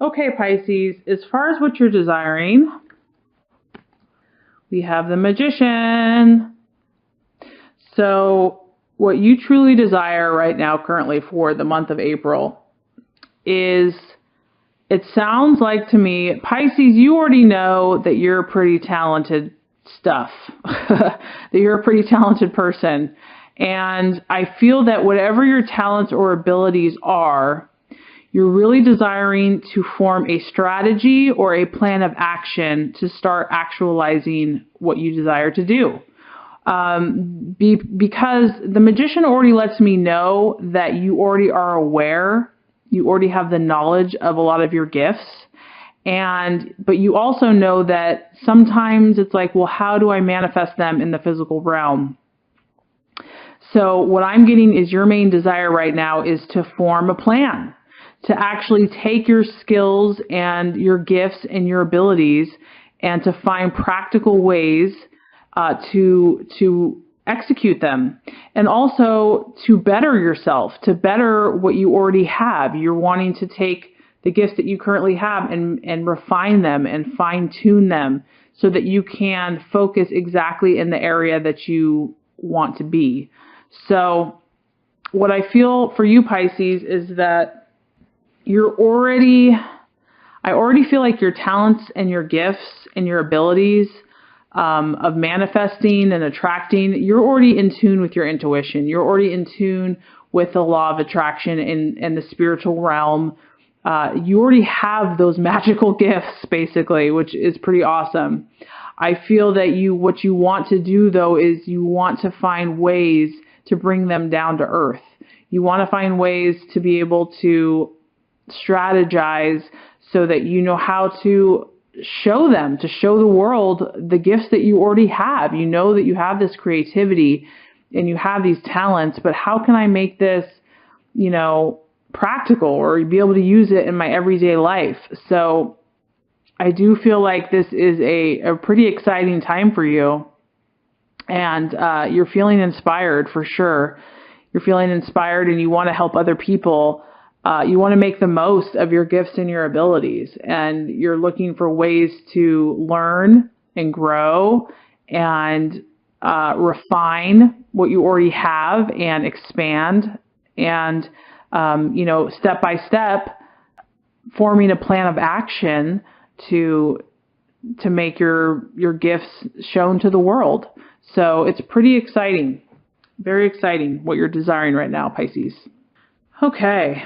Okay, Pisces, as far as what you're desiring, we have the Magician. So what you truly desire right now currently for the month of April is, it sounds like to me, Pisces, you already know that you're pretty talented stuff, that you're a pretty talented person. And I feel that whatever your talents or abilities are, you're really desiring to form a strategy or a plan of action to start actualizing what you desire to do. Because the Magician already lets me know that you already are aware, you already have the knowledge of a lot of your gifts. But you also know that sometimes it's like, well, how do I manifest them in the physical realm? So what I'm getting is your main desire right now is to form a plan, to actually take your skills and your gifts and your abilities and to find practical ways to execute them, and also to better yourself, to better what you already have. You're wanting to take the gifts that you currently have and refine them and fine tune them so that you can focus exactly in the area that you want to be. So what I feel for you, Pisces, is that I already feel like your talents and your gifts and your abilities of manifesting and attracting, you're already in tune with your intuition. You're already in tune with the law of attraction and the spiritual realm. You already have those magical gifts, basically, which is pretty awesome. I feel that what you want to do, though, is you want to find ways to bring them down to earth. You want to find ways to be able to strategize so that you know how to show them, to show the world the gifts that you already have. You know that you have this creativity and you have these talents, but how can I make this, practical or be able to use it in my everyday life? So I do feel like this is a pretty exciting time for you. And you're feeling inspired for sure. You're feeling inspired and you want to help other people. You want to make the most of your gifts and your abilities. And you're looking for ways to learn and grow and refine what you already have and expand. And, step by step, forming a plan of action to make your gifts shown to the world. So it's pretty exciting, very exciting what you're desiring right now, Pisces. Okay.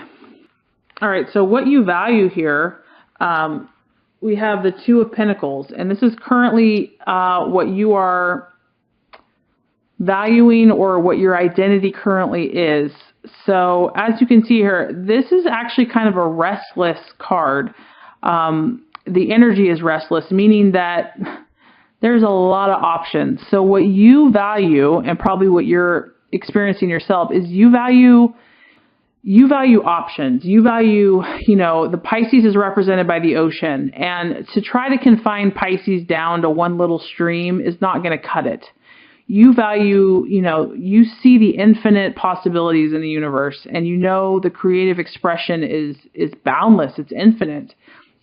All right. So what you value here, we have the Two of Pentacles, and this is currently what you are valuing or what your identity currently is. So as you can see here, this is actually kind of a restless card. The energy is restless, meaning that there's a lot of options. So what you value, and probably what you're experiencing yourself, is you value options. You value, the Pisces is represented by the ocean, and to try to confine Pisces down to one little stream is not going to cut it. You value, you see the infinite possibilities in the universe, and the creative expression is boundless, it's infinite.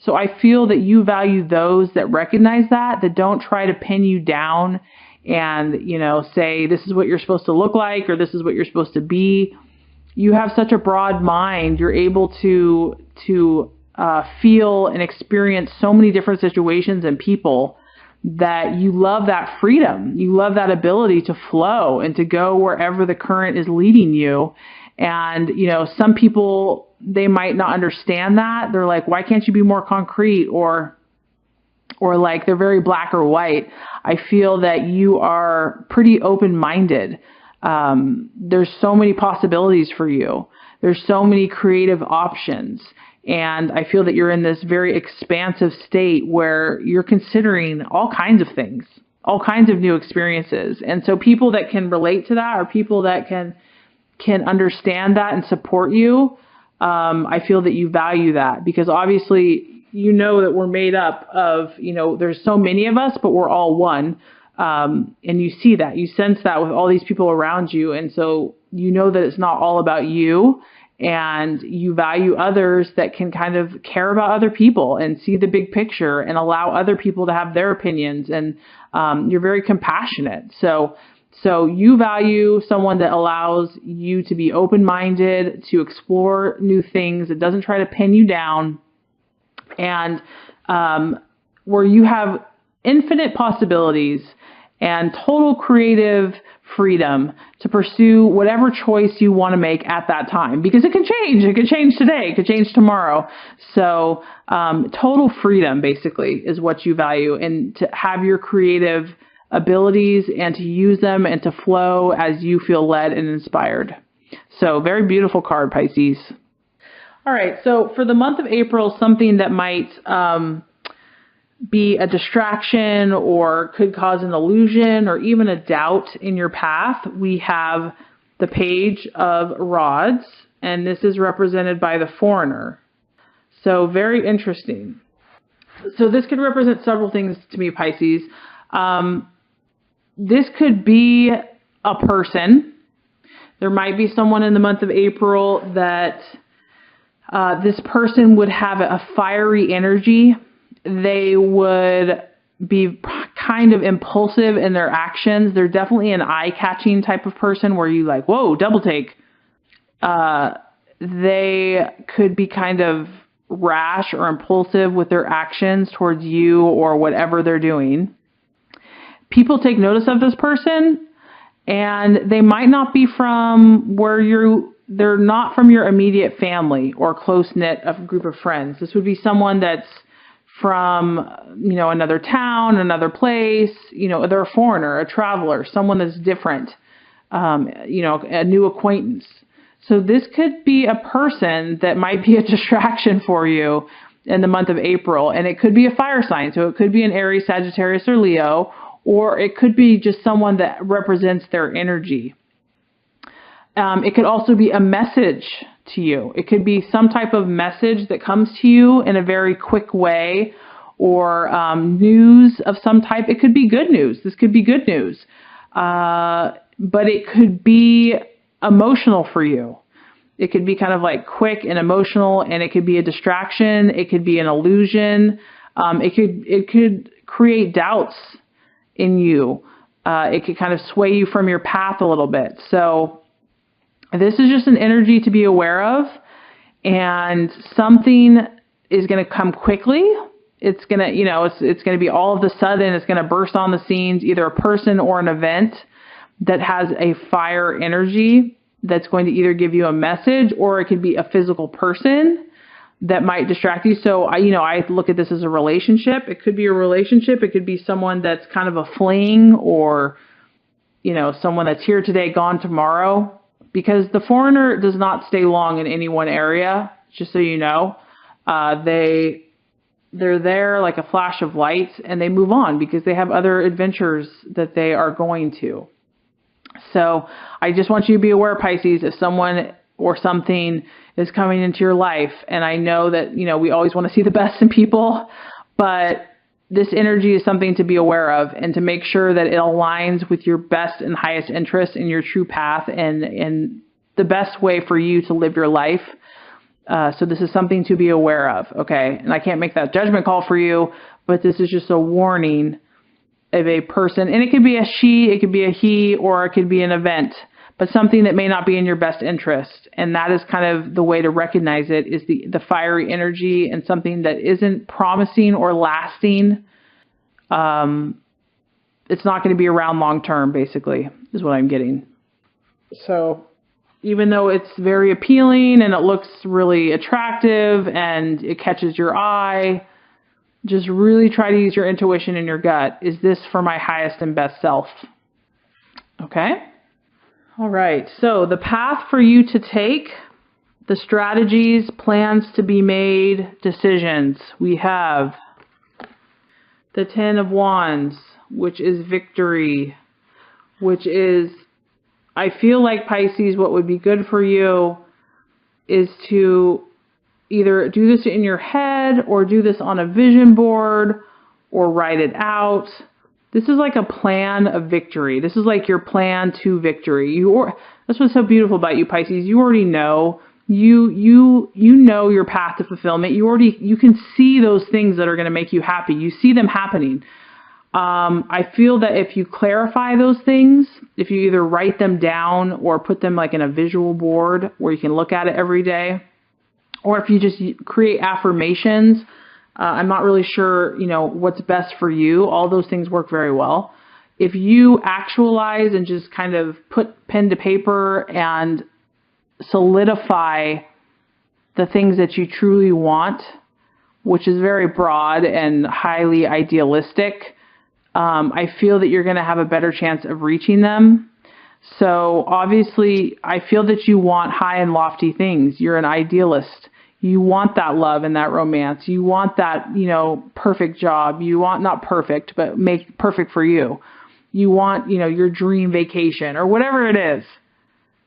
So I feel that you value those that recognize that don't try to pin you down and, say this is what you're supposed to look like or this is what you're supposed to be. You have such a broad mind. You're able to feel and experience so many different situations and people that you love that freedom. You love that ability to flow and to go wherever the current is leading you. And, some people, they might not understand that. They're like, why can't you be more concrete? Or like they're very black or white. I feel that you are pretty open-minded. There's so many possibilities for you. There's so many creative options. And I feel that you're in this very expansive state where you're considering all kinds of things, all kinds of new experiences. And so people that can relate to that, or people that can understand that and support you, I feel that you value that, because obviously that we're made up of, there's so many of us, but we're all one. And you see that, you sense that with all these people around you. And so that it's not all about you, and you value others that can kind of care about other people and see the big picture and allow other people to have their opinions, and you're very compassionate. So you value someone that allows you to be open-minded, to explore new things, that doesn't try to pin you down, and where you have infinite possibilities and total creative freedom to pursue whatever choice you want to make at that time, because it can change. It could change today. It could change tomorrow. So total freedom basically is what you value, and to have your creative abilities and to use them and to flow as you feel led and inspired. So very beautiful card, Pisces. All right. So for the month of April, something that might be a distraction or could cause an illusion or even a doubt in your path, we have the Page of Rods, and this is represented by the Foreigner. So very interesting. So this could represent several things to me, Pisces. This could be a person. There might be someone in the month of April that this person would have a fiery energy. They would be kind of impulsive in their actions. They're definitely an eye-catching type of person where you like, whoa, double take. They could be kind of rash or impulsive with their actions towards you or whatever they're doing. People take notice of this person, and they might not be from they're not from your immediate family or close-knit of group of friends. This would be someone that's from, another town, another place, they're a foreigner, a traveler, someone that's different, a new acquaintance. So this could be a person that might be a distraction for you in the month of April, and it could be a fire sign. So it could be an Aries, Sagittarius, or Leo, or it could be just someone that represents their energy. It could also be a message to you. It could be some type of message that comes to you in a very quick way, or news of some type. It could be good news. This could be good news. But it could be emotional for you. It could be kind of like quick and emotional, and it could be a distraction. It could be an illusion. It could create doubts in you. It could kind of sway you from your path a little bit. So this is just an energy to be aware of, and something is going to come quickly. It's going to, it's going to be all of a sudden, it's going to burst on the scenes, either a person or an event that has a fire energy that's going to either give you a message, or it could be a physical person that might distract you. So I look at this as a relationship. It could be a relationship. It could be someone that's kind of a fling, or, someone that's here today, gone tomorrow. Because the Foreigner does not stay long in any one area, just so you know. They're there like a flash of light, and they move on because they have other adventures that they are going to. So I just want you to be aware, Pisces, if someone or something is coming into your life, and I know that, we always want to see the best in people, but this energy is something to be aware of, and to make sure that it aligns with your best and highest interests in your true path and the best way for you to live your life. So this is something to be aware of, okay? And I can't make that judgment call for you, but this is just a warning of a person. And it could be a she, it could be a he, or it could be an event, but something that may not be in your best interest. And that is kind of the way to recognize it, is the fiery energy, and something that isn't promising or lasting. It's not going to be around long term, basically, is what I'm getting. So even though it's very appealing and it looks really attractive and it catches your eye, just really try to use your intuition and your gut. Is this for my highest and best self? Okay? All right. So the path for you to take, the strategies, plans to be made, decisions. We have the 10 of Wands, which is victory, which is, I feel like, Pisces, what would be good for you is to either do this in your head, or do this on a vision board, or write it out. This is like a plan of victory. This is like your plan to victory. That's what's so beautiful about you, Pisces. You already know You know your path to fulfillment. You can see those things that are going to make you happy. You see them happening. I feel that if you clarify those things, if you either write them down or put them like in a visual board where you can look at it every day, or if you just create affirmations, I'm not really sure, what's best for you. All those things work very well. If you actualize and just kind of put pen to paper and solidify the things that you truly want, which is very broad and highly idealistic, I feel that you're going to have a better chance of reaching them. So obviously, I feel that you want high and lofty things. You're an idealist. You want that love and that romance. You want that, perfect job. You want, not perfect, but make perfect for you. You want, your dream vacation or whatever it is.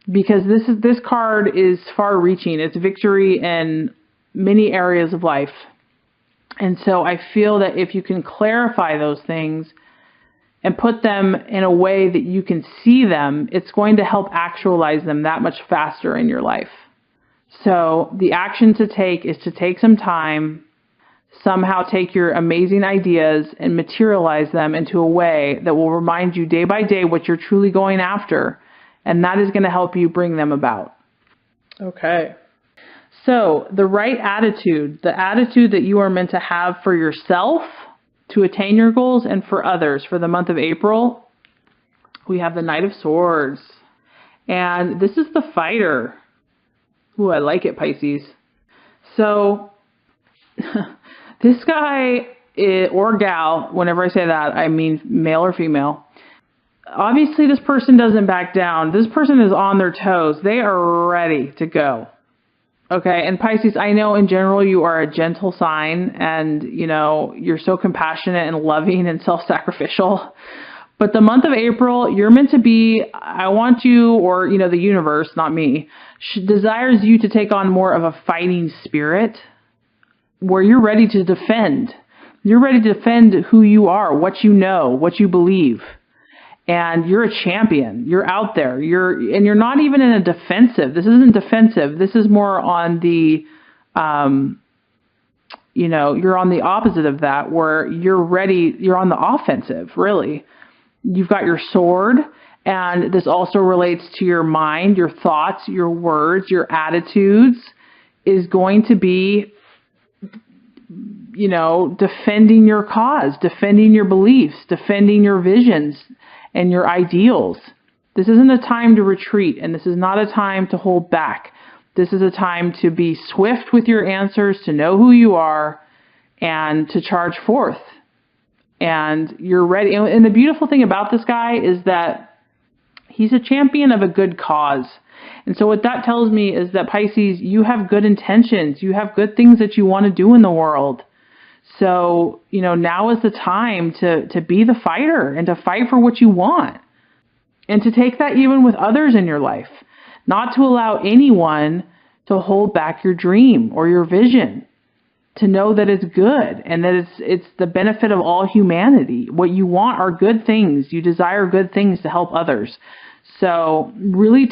Because this card is far reaching. It's victory in many areas of life. And so I feel that if you can clarify those things and put them in a way that you can see them, it's going to help actualize them that much faster in your life. So the action to take is to take some time, somehow take your amazing ideas and materialize them into a way that will remind you day by day what you're truly going after. And that is going to help you bring them about. Okay. So the right attitude, the attitude that you are meant to have for yourself to attain your goals and for others for the month of April, we have the Knight of Swords. And this is the fighter. Ooh, I like it, Pisces. So this guy or gal, whenever I say that, I mean male or female. Obviously, this person doesn't back down. This person is on their toes. They are ready to go. Okay, and Pisces, I know in general you are a gentle sign and, you're so compassionate and loving and self-sacrificial. But the month of April, you're meant to be, I want you, or, the universe, not me, desires you to take on more of a fighting spirit where you're ready to defend. You're ready to defend who you are, what you know, what you believe. And you're a champion. You're out there. You're not even in a defensive. This isn't defensive. This is more on the, you're on the opposite of that, where you're ready. You're on the offensive, really. You've got your sword, and this also relates to your mind, your thoughts, your words, your attitudes is going to be, defending your cause, defending your beliefs, defending your visions and your ideals. This isn't a time to retreat, and this is not a time to hold back. This is a time to be swift with your answers, to know who you are, and to charge forth. And you're ready. And the beautiful thing about this guy is that he's a champion of a good cause. And so what that tells me is that, Pisces, you have good intentions. You have good things that you want to do in the world. So, now is the time to be the fighter and to fight for what you want. And to take that even with others in your life. Not to allow anyone to hold back your dream or your vision. To know that it's good and that it's the benefit of all humanity. What you want are good things. You desire good things to help others. So really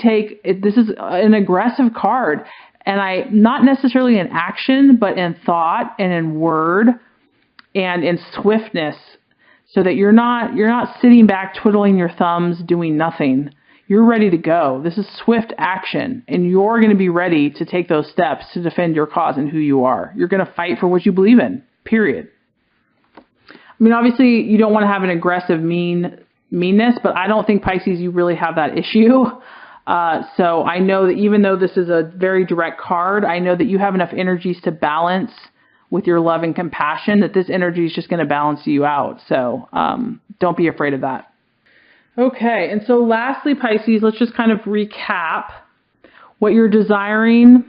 this is an aggressive card. And not necessarily in action, but in thought and in word and in swiftness, so that you're not sitting back twiddling your thumbs doing nothing. You're ready to go. This is swift action, and you're going to be ready to take those steps to defend your cause and who you are. You're going to fight for what you believe in, period. I mean, obviously, you don't want to have an aggressive meanness, but I don't think, Pisces, you really have that issue. So I know that even though this is a very direct card, I know that you have enough energies to balance with your love and compassion, that this energy is just going to balance you out. So don't be afraid of that. Okay, and so lastly, Pisces, let's just kind of recap. What you're desiring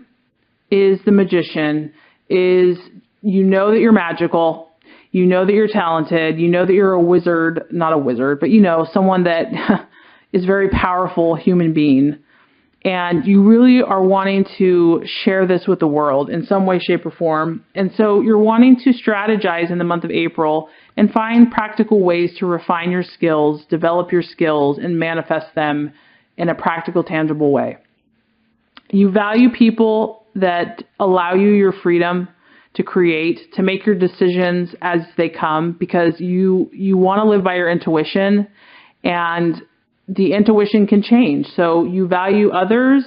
is the Magician, is you know that you're magical, you know that you're talented, you know that you're a wizard, not a wizard, but someone that is very powerful human being. And you really are wanting to share this with the world in some way, shape, or form. And so you're wanting to strategize in the month of April and find practical ways to refine your skills, develop your skills, and manifest them in a practical, tangible way. You value people that allow you your freedom to create, to make your decisions as they come, because you want to live by your intuition, and the intuition can change. So you value others,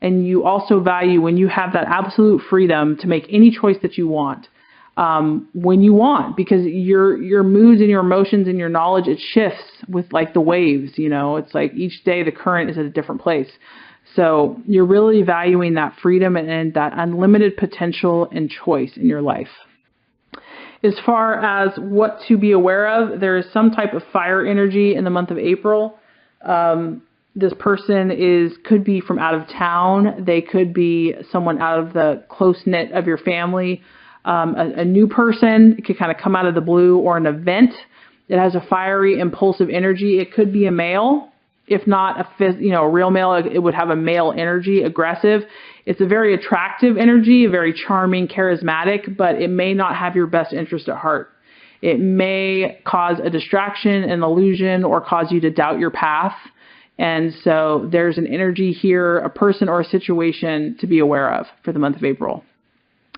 and you also value when you have that absolute freedom to make any choice that you want, when you want, because your moods and your emotions and your knowledge, it shifts with like the waves. It's like each day the current is at a different place. So you're really valuing that freedom and that unlimited potential and choice in your life. As far as what to be aware of, there is some type of fire energy in the month of April. This person could be from out of town. They could be someone out of the close-knit of your family. A new person. It could kind of come out of the blue, or an event that has a fiery, impulsive energy. It could be a male. If not a real male, it would have a male energy, aggressive. It's a very attractive energy, very charming, charismatic, but it may not have your best interest at heart. It may cause a distraction, an illusion, or cause you to doubt your path. And so there's an energy here, a person or a situation to be aware of for the month of April.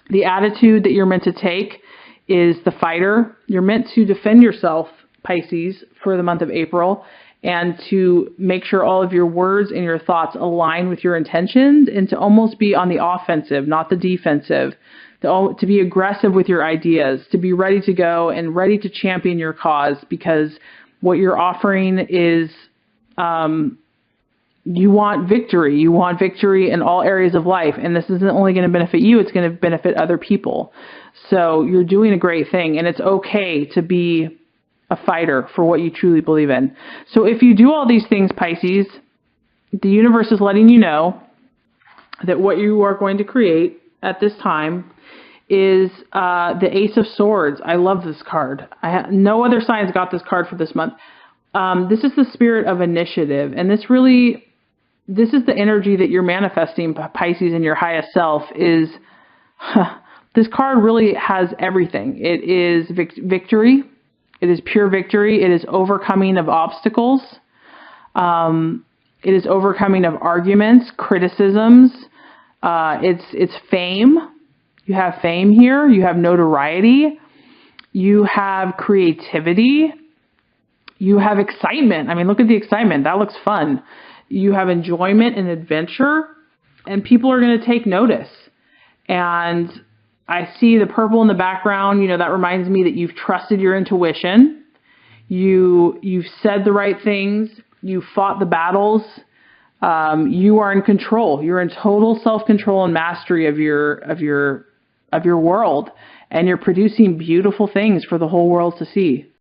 The attitude that you're meant to take is the fighter. You're meant to defend yourself, Pisces, for the month of April, and to make sure all of your words and your thoughts align with your intentions, and to almost be on the offensive, not the defensive, to be aggressive with your ideas, to be ready to go and ready to champion your cause, because what you're offering is you want victory. You want victory in all areas of life, and this isn't only going to benefit you, it's going to benefit other people. So you're doing a great thing, and it's okay to be a fighter for what you truly believe in. So if you do all these things, Pisces, the universe is letting you know that what you are going to create at this time is the Ace of Swords. I love this card. No other signs got this card for this month. This is the spirit of initiative, and this is the energy that you're manifesting, Pisces, in your highest self. This card really has everything. It is victory. It is pure victory. It is overcoming of obstacles. It is overcoming of arguments, criticisms. It's fame. You have fame here. You have notoriety. You have creativity. You have excitement. I mean, look at the excitement. That looks fun. You have enjoyment and adventure, and people are going to take notice. And I see the purple in the background. That reminds me that you've trusted your intuition. You've said the right things. You fought the battles. You are in control. You're in total self-control and mastery of your world, and you're producing beautiful things for the whole world to see.